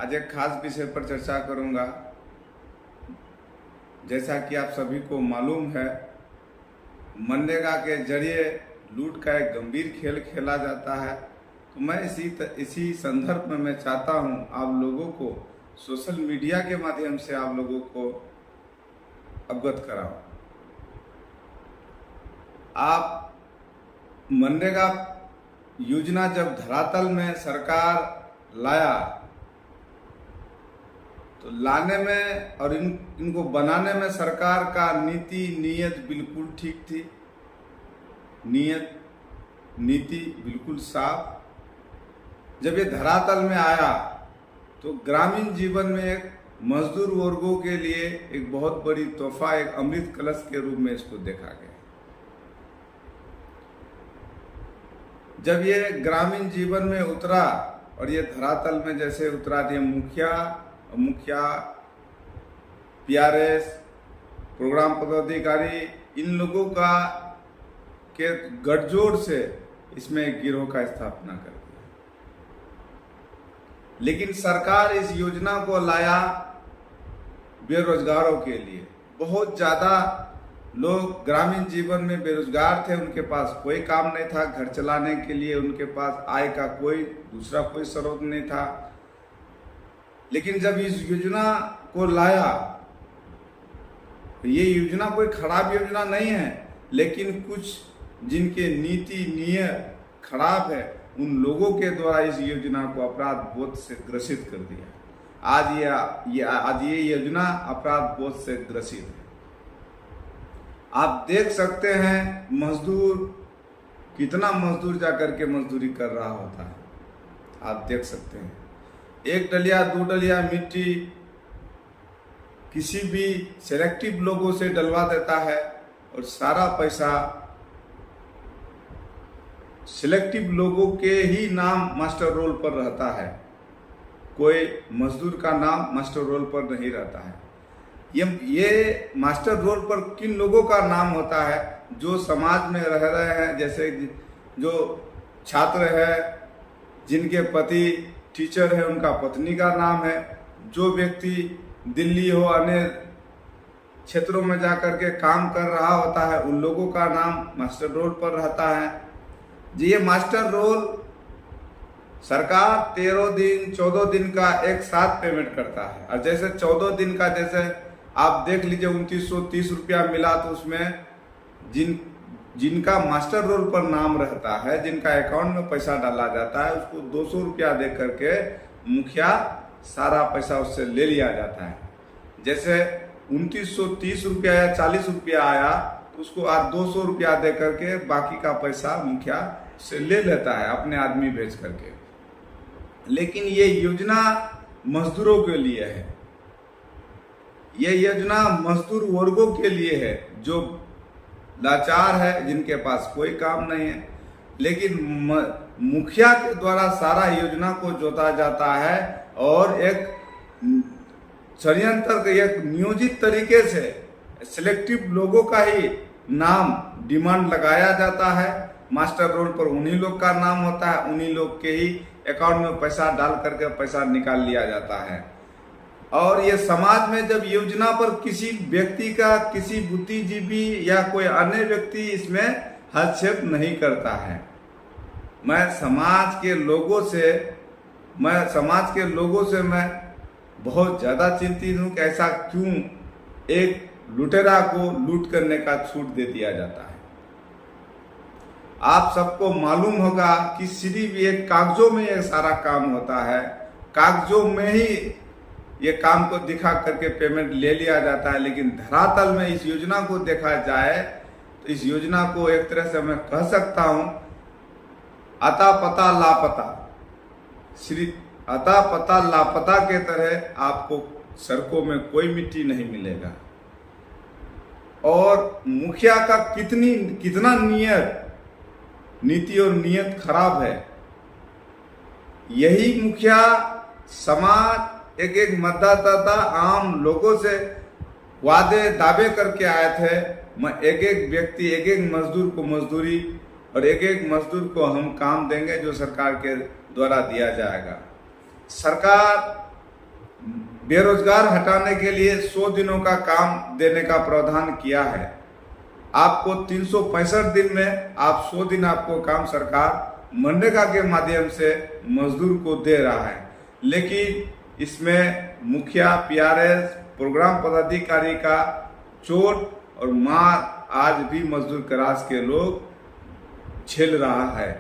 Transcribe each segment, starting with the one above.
आज एक खास विषय पर चर्चा करूंगा। जैसा कि आप सभी को मालूम है, मनरेगा के जरिए लूट का एक गंभीर खेल खेला जाता है। तो मैं इसी संदर्भ में मैं चाहता हूं आप लोगों को सोशल मीडिया के माध्यम से आप लोगों को अवगत कराऊं। आप मनरेगा योजना जब धरातल में सरकार लाया तो लाने में और इनको बनाने में सरकार का नीति बिल्कुल ठीक थी। नीति बिल्कुल साफ। जब ये धरातल में आया तो ग्रामीण जीवन में एक मजदूर वर्गों के लिए एक बहुत बड़ी तोहफा, एक अमृत कलश के रूप में इसको देखा गया। जब ये ग्रामीण जीवन में उतरा और ये धरातल में जैसे उतरा, ये मुखिया पीआरएस, प्रोग्राम पदाधिकारी, इन लोगों का के गठजोड़ से इसमें एक गिरोह का स्थापना कर दिया। लेकिन सरकार इस योजना को लाया बेरोजगारों के लिए। बहुत ज्यादा लोग ग्रामीण जीवन में बेरोजगार थे, उनके पास कोई काम नहीं था, घर चलाने के लिए उनके पास आय का दूसरा कोई स्रोत नहीं था। लेकिन जब इस योजना को लाया, ये योजना कोई खराब योजना नहीं है, लेकिन कुछ जिनके नीति खराब है उन लोगों के द्वारा इस योजना को अपराध बोध से ग्रसित कर दिया। आज ये योजना अपराध बोध से ग्रसित है। आप देख सकते हैं कितना मजदूर जाकर के मजदूरी कर रहा होता है। आप देख सकते हैं, एक डलिया 2 डलिया मिट्टी किसी भी सेलेक्टिव लोगों से डलवा देता है और सारा पैसा सिलेक्टिव लोगों के ही नाम मास्टर रोल पर रहता है। कोई मजदूर का नाम मास्टर रोल पर नहीं रहता है। ये मास्टर रोल पर किन लोगों का नाम होता है? जो समाज में रह रहे हैं, जैसे जो छात्र है, जिनके पति टीचर है, उनका पत्नी का नाम है। जो व्यक्ति दिल्ली हो अन्य क्षेत्रों में जाकर के काम कर रहा होता है, उन लोगों का नाम मास्टर रोल पर रहता है। ये मास्टर रोल सरकार 13 दिन 14 दिन का एक साथ पेमेंट करता है। और जैसे 14 दिन का, जैसे आप देख लीजिए 2930 रुपया मिला, तो उसमें जिनका मास्टर रोल पर नाम रहता है, जिनका अकाउंट में पैसा डाला जाता है, उसको 200 रुपया दे करके मुखिया सारा पैसा उससे ले लिया जाता है। जैसे 2930 रुपया या 40 रुपया आया तो उसको आज 200 रुपया दे करके बाकी का पैसा मुखिया से ले लेता है अपने आदमी भेज करके। लेकिन ये योजना मजदूरों के लिए है। ये योजना मजदूर वर्गों के लिए है जो लाचार है, जिनके पास कोई काम नहीं है। लेकिन मुखिया के द्वारा सारा योजना को जोता जाता है और एक षड्यंत्र, एक नियोजित तरीके से सिलेक्टिव लोगों का ही नाम डिमांड लगाया जाता है। मास्टर रोल पर उन्हीं लोग का नाम होता है, उन्हीं लोग के ही अकाउंट में पैसा डाल करके पैसा निकाल लिया जाता है। और ये समाज में जब योजना पर किसी व्यक्ति का, किसी बुद्धिजीवी या कोई अन्य व्यक्ति इसमें हस्तक्षेप नहीं करता है। मैं समाज के लोगों से मैं बहुत ज्यादा चिंतित हूं कि ऐसा क्यों एक लुटेरा को लूट करने का छूट दे दिया जाता है। आप सबको मालूम होगा कि सिर्फ ये कागजों में ये सारा काम होता है, कागजों में ही ये काम को दिखा करके पेमेंट ले लिया जाता है। लेकिन धरातल में इस योजना को देखा जाए तो इस योजना को एक तरह से मैं कह सकता हूं अता पता लापता, सिर्फ अता पता लापता के तरह आपको सड़कों में कोई मिट्टी नहीं मिलेगा। और मुखिया का कितना नीति और नियत खराब है। यही मुखिया समाज एक मतदाता आम लोगों से दावे करके आए थे। मैं एक व्यक्ति, एक मजदूर को मजदूरी और एक मजदूर को हम काम देंगे जो सरकार के द्वारा दिया जाएगा। सरकार बेरोजगार हटाने के लिए 100 दिनों का काम देने का प्रावधान किया है। आपको 365 दिन में आप 100 दिन आपको काम सरकार मनरेगा के माध्यम से मजदूर को दे रहा है, लेकिन इसमें मुखिया पीआरएस प्रोग्राम पदाधिकारी का चोट और मार आज भी मजदूर क्लास के लोग झेल रहा है।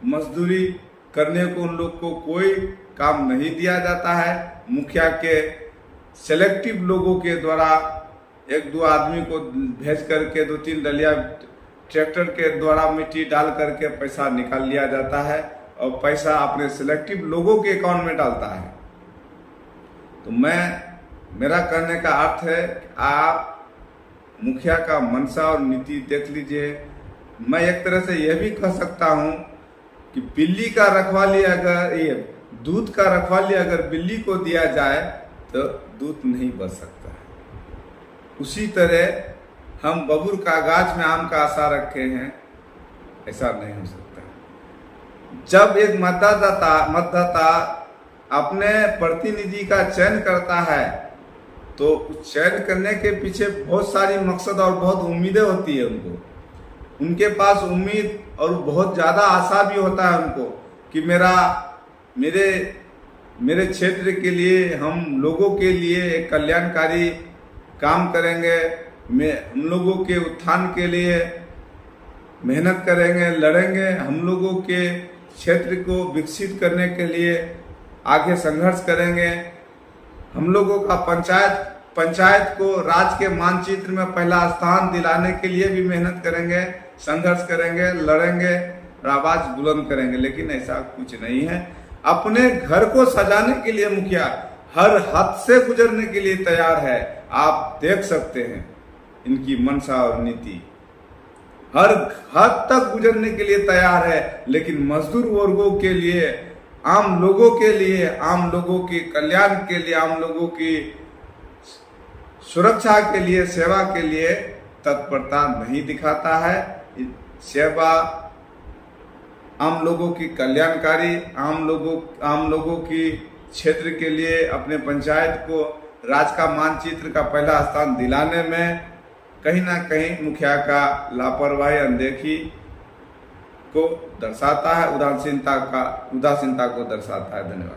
मजदूरी करने को उन लोग को कोई काम नहीं दिया जाता है। मुखिया के सेलेक्टिव लोगों के द्वारा 1-2 आदमी को भेज करके 2-3 डलिया ट्रैक्टर के द्वारा मिट्टी डाल करके पैसा निकाल लिया जाता है और पैसा अपने सिलेक्टिव लोगों के अकाउंट में डालता है। तो मेरा कहने का अर्थ है कि आप मुखिया का मंशा और नीति देख लीजिए। मैं एक तरह से यह भी कह सकता हूं कि बिल्ली का रखवाली अगर ये दूध का रखवाली अगर बिल्ली को दिया जाए तो दूध नहीं बच सकता है। उसी तरह हम बबूर का गाछ में आम का आशा रखे हैं, ऐसा नहीं हो सकता। जब एक मतदाता अपने प्रतिनिधि का चयन करता है तो चयन करने के पीछे बहुत सारी मकसद और बहुत उम्मीदें होती है उनको। उनके पास उम्मीद और बहुत ज़्यादा आशा भी होता है उनको कि मेरे क्षेत्र के लिए हम लोगों के लिए एक कल्याणकारी काम करेंगे, हम लोगों के उत्थान के लिए मेहनत करेंगे, लड़ेंगे, हम लोगों के क्षेत्र को विकसित करने के लिए आगे संघर्ष करेंगे, हम लोगों का पंचायत को राज्य के मानचित्र में पहला स्थान दिलाने के लिए भी मेहनत करेंगे, संघर्ष करेंगे, लड़ेंगे और आवाज बुलंद करेंगे। लेकिन ऐसा कुछ नहीं है। अपने घर को सजाने के लिए मुखिया हर हद से गुजरने के लिए तैयार है। आप देख सकते हैं इनकी मंशा और नीति हर हद तक गुजरने के लिए तैयार है, लेकिन मजदूर वर्गों के लिए, आम लोगों के लिए, आम लोगों के कल्याण के लिए, आम लोगों की सुरक्षा के लिए, सेवा के लिए तत्परता नहीं दिखाता है। सेवा आम लोगों की कल्याणकारी, आम लोगों की क्षेत्र के लिए अपने पंचायत को राज्य का मानचित्र का पहला स्थान दिलाने में कहीं ना कहीं मुखिया का लापरवाही, अनदेखी को दर्शाता है, उदासीनता को दर्शाता है। धन्यवाद।